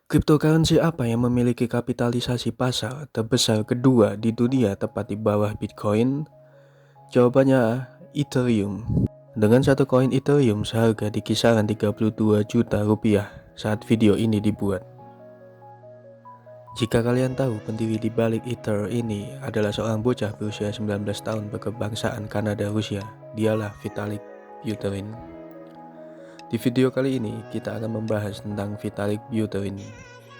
Cryptocurrency apa yang memiliki kapitalisasi pasar terbesar kedua di dunia tepat di bawah Bitcoin? Jawabannya Ethereum. Dengan satu koin Ethereum seharga di kisaran 32 juta rupiah saat video ini dibuat. Jika kalian tahu pendiri di balik Ether ini adalah seorang bocah berusia 19 tahun berkebangsaan Kanada Rusia, dialah Vitalik Buterin. Di video kali ini, kita akan membahas tentang Vitalik Buterin.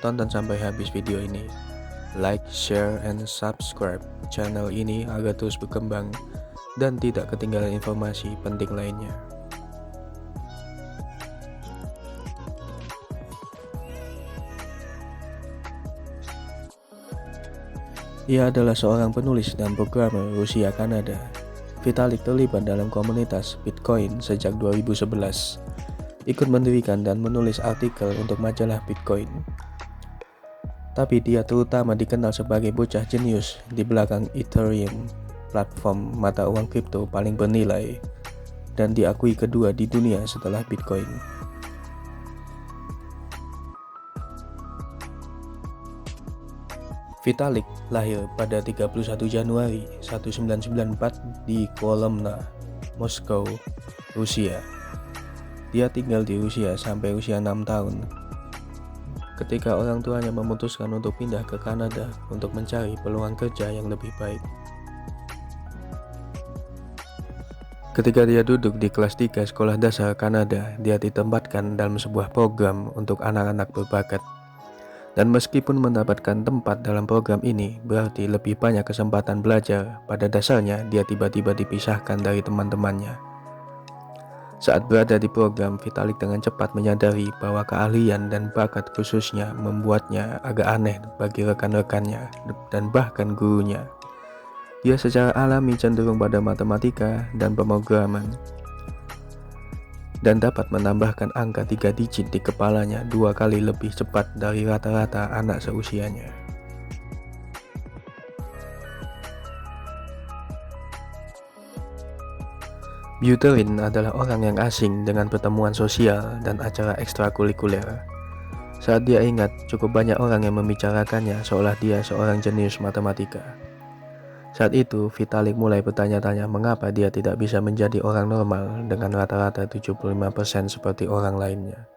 Tonton sampai habis video ini. Like, share, and subscribe channel ini agar terus berkembang dan tidak ketinggalan informasi penting lainnya. Ia adalah seorang penulis dan programmer Rusia Kanada. Vitalik terlibat dalam komunitas Bitcoin sejak 2011. Ikut mendirikan dan menulis artikel untuk majalah Bitcoin. Tapi dia terutama dikenal sebagai bocah jenius di belakang Ethereum, platform mata uang kripto paling bernilai dan diakui kedua di dunia setelah Bitcoin. Vitalik lahir pada 31 Januari 1994 di Kolomna, Moskow, Rusia. Dia tinggal di Rusia sampai usia 6 tahun. Ketika orang tuanya memutuskan untuk pindah ke Kanada untuk mencari peluang kerja yang lebih baik. Ketika dia duduk di kelas 3 sekolah dasar Kanada, dia ditempatkan dalam sebuah program untuk anak-anak berbakat. Dan meskipun mendapatkan tempat dalam program ini berarti lebih banyak kesempatan belajar, pada dasarnya dia tiba-tiba dipisahkan dari teman-temannya. Saat berada di program, Vitalik dengan cepat menyadari bahwa keahlian dan bakat khususnya membuatnya agak aneh bagi rekan-rekannya dan bahkan gurunya. Dia secara alami cenderung pada matematika dan pemrograman dan dapat menambahkan angka 3 digit di kepalanya 2 kali lebih cepat dari rata-rata anak seusianya. Buterin adalah orang yang asing dengan pertemuan sosial dan acara ekstrakurikuler. Saat dia ingat, cukup banyak orang yang membicarakannya seolah dia seorang jenius matematika. Saat itu, Vitalik mulai bertanya-tanya mengapa dia tidak bisa menjadi orang normal dengan rata-rata 75% seperti orang lainnya.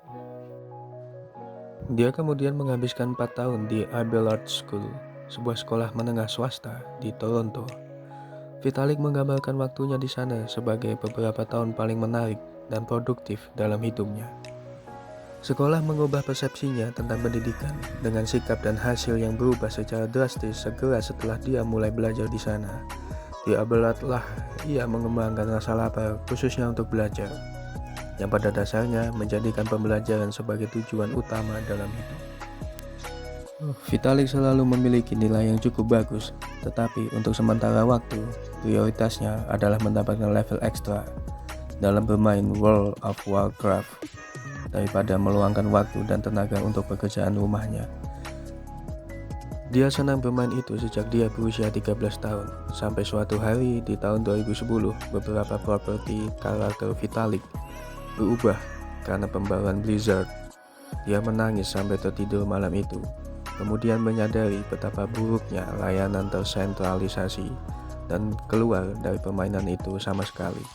Dia kemudian menghabiskan 4 tahun di Abelard School, sebuah sekolah menengah swasta di Toronto. Vitalik menggambarkan waktunya di sana sebagai beberapa tahun paling menarik dan produktif dalam hidupnya. Sekolah mengubah persepsinya tentang pendidikan dengan sikap dan hasil yang berubah secara drastis segera setelah dia mulai belajar di sana. Di Abelard lah ia mengembangkan rasa lapar khususnya untuk belajar, yang pada dasarnya menjadikan pembelajaran sebagai tujuan utama dalam hidup. Vitalik selalu memiliki nilai yang cukup bagus, tetapi untuk sementara waktu, prioritasnya adalah mendapatkan level ekstra dalam bermain World of Warcraft daripada meluangkan waktu dan tenaga untuk pekerjaan rumahnya. Dia senang bermain itu sejak dia berusia 13 tahun, sampai suatu hari di tahun 2010 beberapa properti karakter Vitalik berubah karena pembaruan Blizzard. Dia menangis sampai tertidur malam itu, kemudian menyadari betapa buruknya layanan tersentralisasi dan keluar dari permainan itu sama sekali.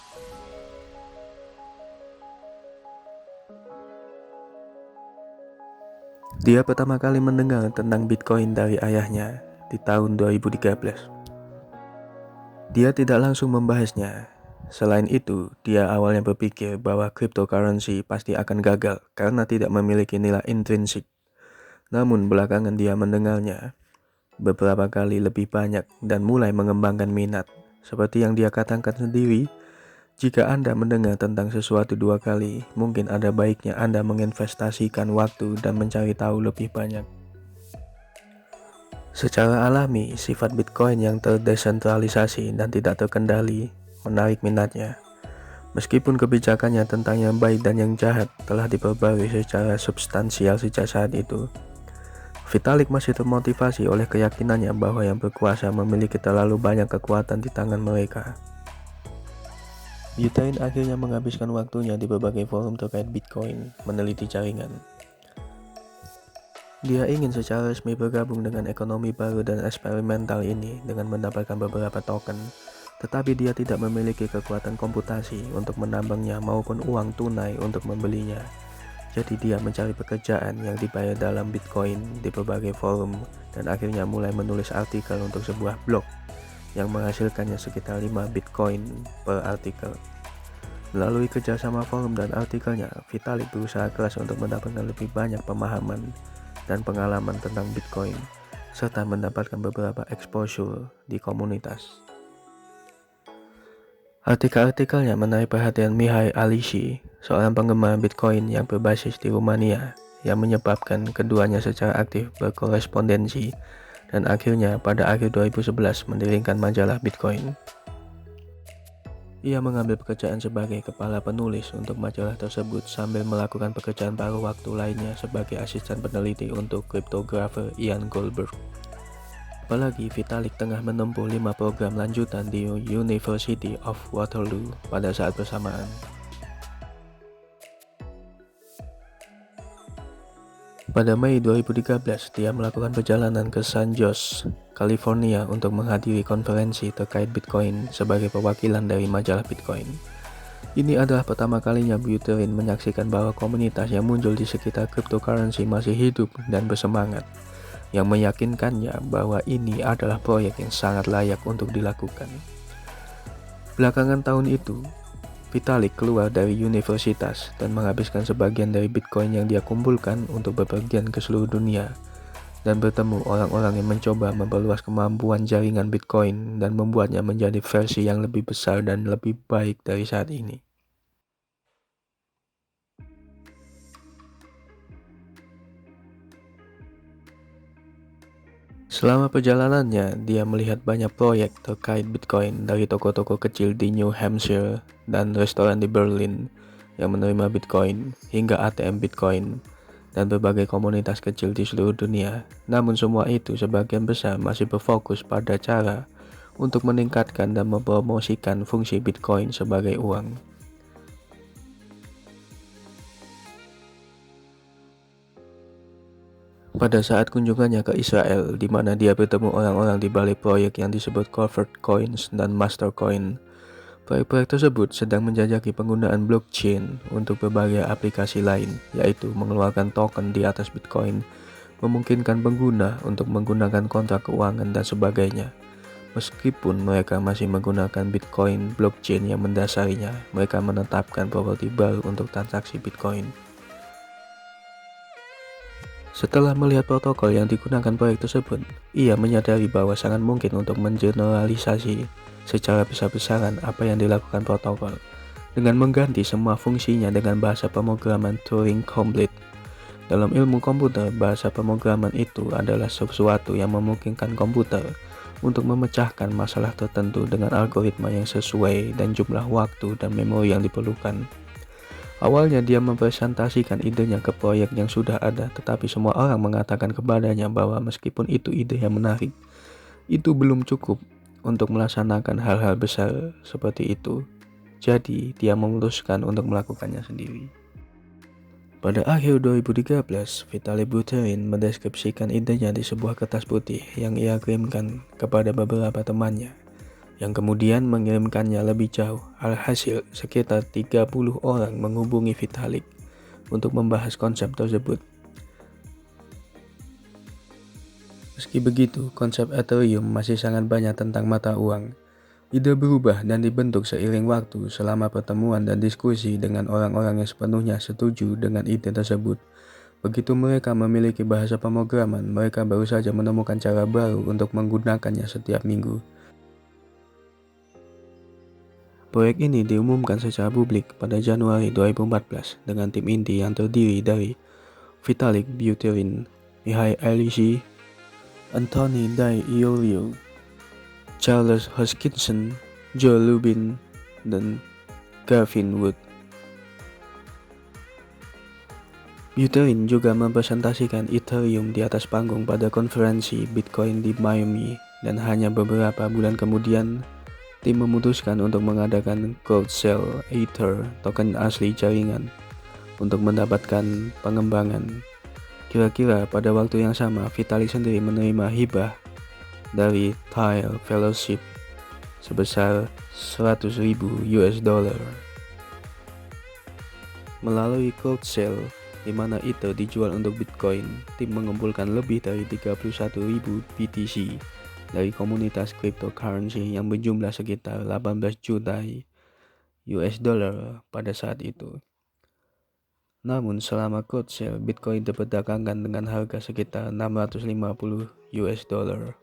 Dia pertama kali mendengar tentang Bitcoin dari ayahnya di tahun 2013. Dia tidak langsung membahasnya. Selain itu, dia awalnya berpikir bahwa cryptocurrency pasti akan gagal karena tidak memiliki nilai intrinsik. Namun belakangan dia mendengarnya beberapa kali lebih banyak dan mulai mengembangkan minat. Seperti yang dia katakan sendiri, jika Anda mendengar tentang sesuatu 2 kali, mungkin ada baiknya Anda menginvestasikan waktu dan mencari tahu lebih banyak. Secara alami, sifat Bitcoin yang terdesentralisasi dan tidak terkendali menarik minatnya. Meskipun kebijakannya tentang yang baik dan yang jahat telah diperbarui secara substansial sejak saat itu, Vitalik masih termotivasi oleh keyakinannya bahwa yang berkuasa memiliki terlalu banyak kekuatan di tangan mereka. Buterin akhirnya menghabiskan waktunya di berbagai forum terkait Bitcoin, meneliti jaringan Dia ingin secara resmi bergabung dengan ekonomi baru dan eksperimental ini dengan mendapatkan beberapa token, tetapi dia tidak memiliki kekuatan komputasi untuk menambangnya maupun uang tunai untuk membelinya. Jadi dia mencari pekerjaan yang dibayar dalam Bitcoin di berbagai forum dan akhirnya mulai menulis artikel untuk sebuah blog yang menghasilkannya sekitar 5 Bitcoin per artikel. Melalui kerjasama forum dan artikelnya, Vitalik berusaha keras untuk mendapatkan lebih banyak pemahaman dan pengalaman tentang Bitcoin, serta mendapatkan beberapa exposure di komunitas. Artikel-artikelnya menarik perhatian Mihai Alishi, seorang penggemar Bitcoin yang berbasis di Rumania, yang menyebabkan keduanya secara aktif berkorespondensi dan akhirnya pada akhir 2011 mendirikan majalah Bitcoin. Ia mengambil pekerjaan sebagai kepala penulis untuk majalah tersebut sambil melakukan pekerjaan paruh waktu lainnya sebagai asisten peneliti untuk kriptografer Ian Goldberg. Apalagi Vitalik tengah menempuh 5 program lanjutan di University of Waterloo pada saat bersamaan. Pada Mei 2013, dia melakukan perjalanan ke San Jose, California untuk menghadiri konferensi terkait Bitcoin sebagai perwakilan dari majalah Bitcoin. Ini adalah pertama kalinya Buterin menyaksikan bahwa komunitas yang muncul di sekitar cryptocurrency masih hidup dan bersemangat, yang meyakinkannya bahwa ini adalah proyek yang sangat layak untuk dilakukan. Belakangan tahun itu, Vitalik keluar dari universitas dan menghabiskan sebagian dari Bitcoin yang dia kumpulkan untuk bepergian ke seluruh dunia dan bertemu orang-orang yang mencoba memperluas kemampuan jaringan Bitcoin dan membuatnya menjadi versi yang lebih besar dan lebih baik dari saat ini. Selama perjalanannya, dia melihat banyak proyek terkait Bitcoin dari toko-toko kecil di New Hampshire dan restoran di Berlin yang menerima Bitcoin hingga ATM Bitcoin dan berbagai komunitas kecil di seluruh dunia. Namun semua itu sebagian besar masih berfokus pada cara untuk meningkatkan dan mempromosikan fungsi Bitcoin sebagai uang. Pada saat kunjungannya ke Israel, di mana dia bertemu orang-orang di balik proyek yang disebut Covert Coins dan Mastercoin, proyek-proyek tersebut sedang menjajaki penggunaan blockchain untuk berbagai aplikasi lain, yaitu mengeluarkan token di atas Bitcoin, memungkinkan pengguna untuk menggunakan kontrak keuangan dan sebagainya. Meskipun mereka masih menggunakan Bitcoin blockchain yang mendasarinya, mereka menetapkan properti baru untuk transaksi Bitcoin. Setelah melihat protokol yang digunakan proyek tersebut, ia menyadari bahwa sangat mungkin untuk mengeneralisasi secara besar-besaran apa yang dilakukan protokol, dengan mengganti semua fungsinya dengan bahasa pemrograman Turing Complete. Dalam ilmu komputer, bahasa pemrograman itu adalah sesuatu yang memungkinkan komputer untuk memecahkan masalah tertentu dengan algoritma yang sesuai dan jumlah waktu dan memori yang diperlukan. Awalnya dia mempresentasikan idenya ke proyek yang sudah ada, tetapi semua orang mengatakan kepadanya bahwa meskipun itu ide yang menarik, itu belum cukup untuk melaksanakan hal-hal besar seperti itu. Jadi dia memutuskan untuk melakukannya sendiri. Pada akhir 2013, Vitalik Buterin mendeskripsikan idenya di sebuah kertas putih yang ia kirimkan kepada beberapa temannya, yang kemudian mengirimkannya lebih jauh. Alhasil, sekitar 30 orang menghubungi Vitalik untuk membahas konsep tersebut. Meski begitu, konsep Ethereum masih sangat banyak tentang mata uang. Ide berubah dan dibentuk seiring waktu selama pertemuan dan diskusi dengan orang-orang yang sepenuhnya setuju dengan ide tersebut. Begitu mereka memiliki bahasa pemrograman, mereka baru saja menemukan cara baru untuk menggunakannya setiap minggu. Proyek ini diumumkan secara publik pada Januari 2014 dengan tim inti yang terdiri dari Vitalik Buterin, Mihai Alishi, Anthony Di Iulio, Charles Hoskinson, Joe Lubin, dan Gavin Wood. Buterin juga mempresentasikan Ethereum di atas panggung pada konferensi Bitcoin di Miami, dan hanya beberapa bulan kemudian tim memutuskan untuk mengadakan Gold Shell Ether, token asli jaringan, untuk mendapatkan pengembangan. Kira-kira pada waktu yang sama, Vitalik sendiri menerima hibah dari Tile Fellowship sebesar 100.000 US dollar melalui crowd sale, di mana Ether dijual untuk Bitcoin. Tim mengumpulkan lebih dari 31.000 BTC dari komunitas cryptocurrency yang berjumlah sekitar 18 juta US dollar pada saat itu. Namun selama crowd sale, Bitcoin diperdagangkan dengan harga sekitar 650 US dollar.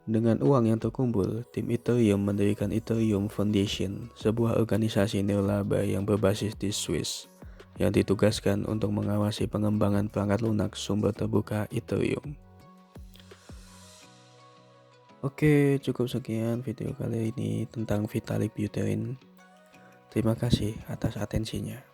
Dengan uang yang terkumpul, tim Ethereum mendirikan Ethereum Foundation, sebuah organisasi nirlaba yang berbasis di Swiss, yang ditugaskan untuk mengawasi pengembangan perangkat lunak sumber terbuka Ethereum. Oke, cukup sekian video kali ini tentang Vitalik Buterin. Terima kasih atas atensinya.